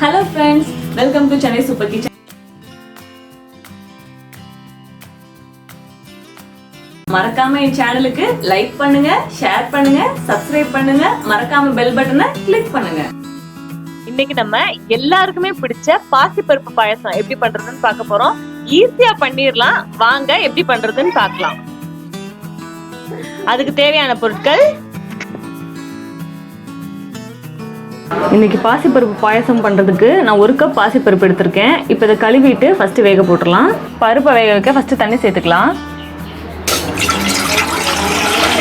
Hello friends, welcome to Chennai Super Kitchen. மறக்காம இந்த சேனலுக்கு லைக் பண்ணுங்க, ஷேர் பண்ணுங்க, சப்ஸ்கிரைப் பண்ணுங்க, மறக்காம பெல் பட்டனை கிளிக் பண்ணுங்க. இன்னைக்கு நம்ம எல்லாருக்குமே பிடிச்ச பாசிப்பருப்பு பாயாசம் எப்படி பண்றதுன்னு பார்க்க போறோம். ஈஸியா பண்ணிரலாம். வாங்க எப்படி பண்றதுன்னு பார்க்கலாம். அதுக்கு தேவையான பொருட்கள். இன்னைக்கு பாசிப்பருப்பு பாயாசம் பண்றதுக்கு நான் 1 கப் பாசிப்பருப்பு எடுத்திருக்கேன். இப்போ இதை கழுவிட்டு ஃபர்ஸ்ட் வேக போட்டுடலாம். பருப்பை வேக வைக்க ஃபர்ஸ்ட் தண்ணி சேர்த்துக்கலாம்.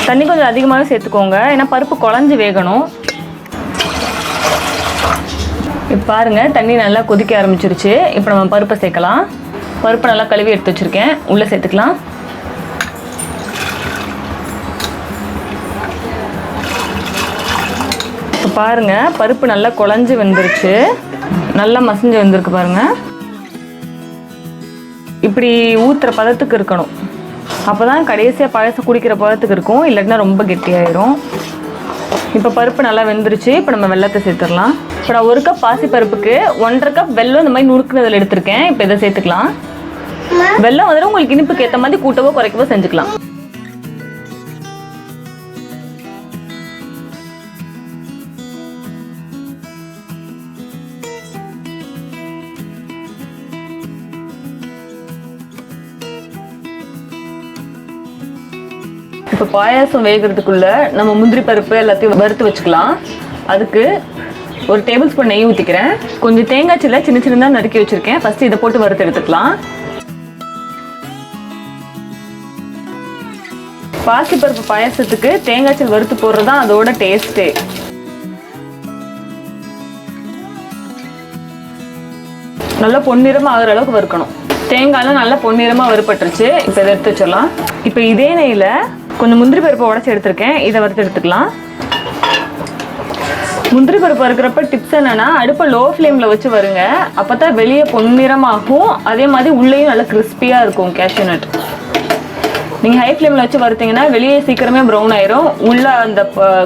தண்ணி கொஞ்சம் அதிகமாகவே சேர்த்துக்கோங்க, ஏன்னா பருப்பு குழஞ்சி வேகணும். இப்போ பாருங்க, தண்ணி நல்லா கொதிக்க ஆரம்பிச்சிருச்சு. இப்போ நம்ம பருப்பை சேர்க்கலாம். பருப்பு நல்லா கழுவி எடுத்து வச்சிருக்கேன், உள்ளே சேர்த்துக்கலாம். இப்போ பாருங்க, பருப்பு நல்லா குழஞ்சி வெந்துருச்சு, நல்லா மசிஞ்சு வந்திருக்கு பாருங்க. இப்படி ஊற்றுற பதத்துக்கு இருக்கணும், அப்போதான் கடைசியாக பாயசம் குடிக்கிற பதத்துக்கு இருக்கும், இல்லாட்டினா ரொம்ப கெட்டியாயிரும். இப்போ பருப்பு நல்லா வெந்துருச்சு. இப்போ நம்ம வெல்லத்தை சேர்த்துடலாம். இப்போ நான் 1 கப் பாசி பருப்புக்கு 1.5 கப் வெல்லம் இந்த மாதிரி நுணுக்குனதில் எடுத்திருக்கேன். இப்போ இதை சேர்த்துக்கலாம். வெல்லம் வந்துட்டு உங்களுக்கு இனிப்புக்கு ஏற்ற மாதிரி கூட்டவோ குறைக்கவோ செஞ்சுக்கலாம். இப்போ பாயாசம் வேகிறதுக்குள்ள நம்ம முந்திரி பருப்பு எல்லாத்தையும் வறுத்து வச்சுக்கலாம். அதுக்கு 1 டேபிள் ஸ்பூன் நெய் ஊற்றிக்கிறேன். கொஞ்சம் தேங்காய் சில்ல சின்ன சின்னதாக நறுக்கி வச்சுருக்கேன். ஃபஸ்ட்டு இதை போட்டு வறுத்து எடுத்துக்கலாம். பாசிப்பருப்பு பாயாசத்துக்கு தேங்காய் சில் வறுத்து போடுறது தான் அதோட டேஸ்ட்டே. நல்லா பொன்னிறமாக ஆகிற அளவுக்கு வறுக்கணும். தேங்காயெலாம் நல்லா பொன்னிறமாக வறுப்பட்டுருச்சு. இப்போ இதை எடுத்து வச்சிடலாம். இப்போ இதே நெய்யில் கொஞ்சம் முந்திரி பருப்பை உடச்சி எடுத்திருக்கேன், இதை வறுத்து எடுத்துக்கலாம். முந்திரி பருப்பு வறுக்கிறப்ப டிப்ஸ் என்னன்னா, அடுப்பை லோ ஃப்ளேமில் வச்சு வருங்க, அப்போ தான் வெளியே பொன்னிறமாகும், அதே மாதிரி உள்ளேயும் நல்லா கிறிஸ்பியாக இருக்கும் கேஷ்யூ நட். நீங்கள் ஹை ஃப்ளேமில் வச்சு வறுத்தீங்கன்னா வெளியே சீக்கிரமே ப்ரௌன் ஆயிரும், உள்ளே அந்த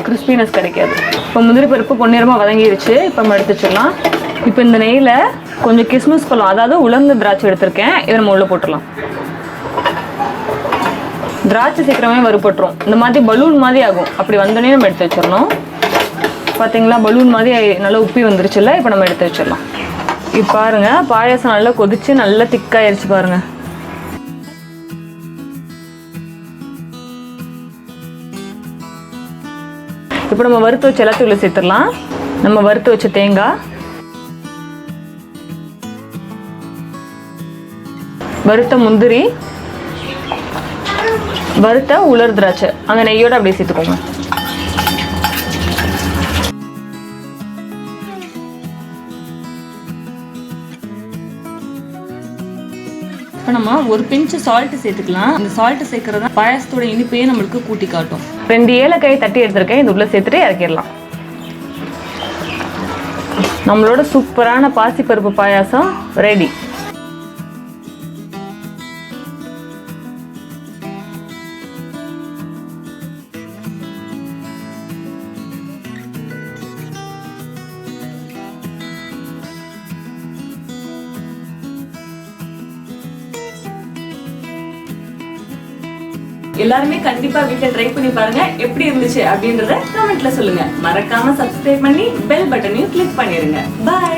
கிறிஸ்பினஸ் கிடைக்காது. இப்போ முந்திரி பருப்பு பொன்னிறமாக வதங்கிருச்சு. இப்போ நம்ம எடுத்து வச்சிடலாம். இப்போ இந்த நெய்யில் கொஞ்சம் கிஸ்மிஸ் பழம், அதாவது உலர்ந்த திராட்சை எடுத்திருக்கேன், இதை நம்ம உள்ளே போட்டுடலாம். திராட்சை சீக்கிரமே வறுபட்டுரும், இந்த மாதிரி பலூன் மாதிரி ஆகும். அப்படி வந்தோடனே நம்ம எடுத்து வச்சிடணும். பார்த்தீங்களா, பலூன் மாதிரி நல்லா உப்பி வந்துருச்சுல்ல. இப்போ நம்ம எடுத்து வச்சிடலாம். இப்போ பாருங்க, பாயாசம் நல்லா கொதிச்சு நல்லா திக்காயிருச்சு பாருங்க. இப்போ நம்ம வறுத்து வச்ச எல்லாத்தையும் உள்ள சேர்த்துடலாம். நம்ம வறுத்து வச்ச தேங்காய், வறுத்த முந்திரி, வறுத்த உலர் திராட்சை அந்த நெய்யோட அப்படியே சேர்த்துக்கோங்க. இப்போ நம்ம 1 பிஞ்சு சால்ட் சேர்த்துக்கலாம். இந்த சால்ட் சேர்க்கறது பாயாசத்தோட இனிப்பையே நம்மளுக்கு கூட்டி காட்டும். 2 ஏலக்காயை தட்டி எடுத்திருக்கேன், இது உள்ள சேர்த்துட்டு இறக்கிடலாம். நம்மளோட சூப்பரான பாசிப்பருப்பு பாயாசம் ரெடி. எல்லாருமே கண்டிப்பா வீட்ல ட்ரை பண்ணி பாருங்க, எப்படி இருந்துச்சு அப்படின்றத கமெண்ட்ல சொல்லுங்க. மறக்காம சப்ஸ்கிரைப் பண்ணி பெல் பட்டனையும் கிளிக் பண்ணிருங்க. பை.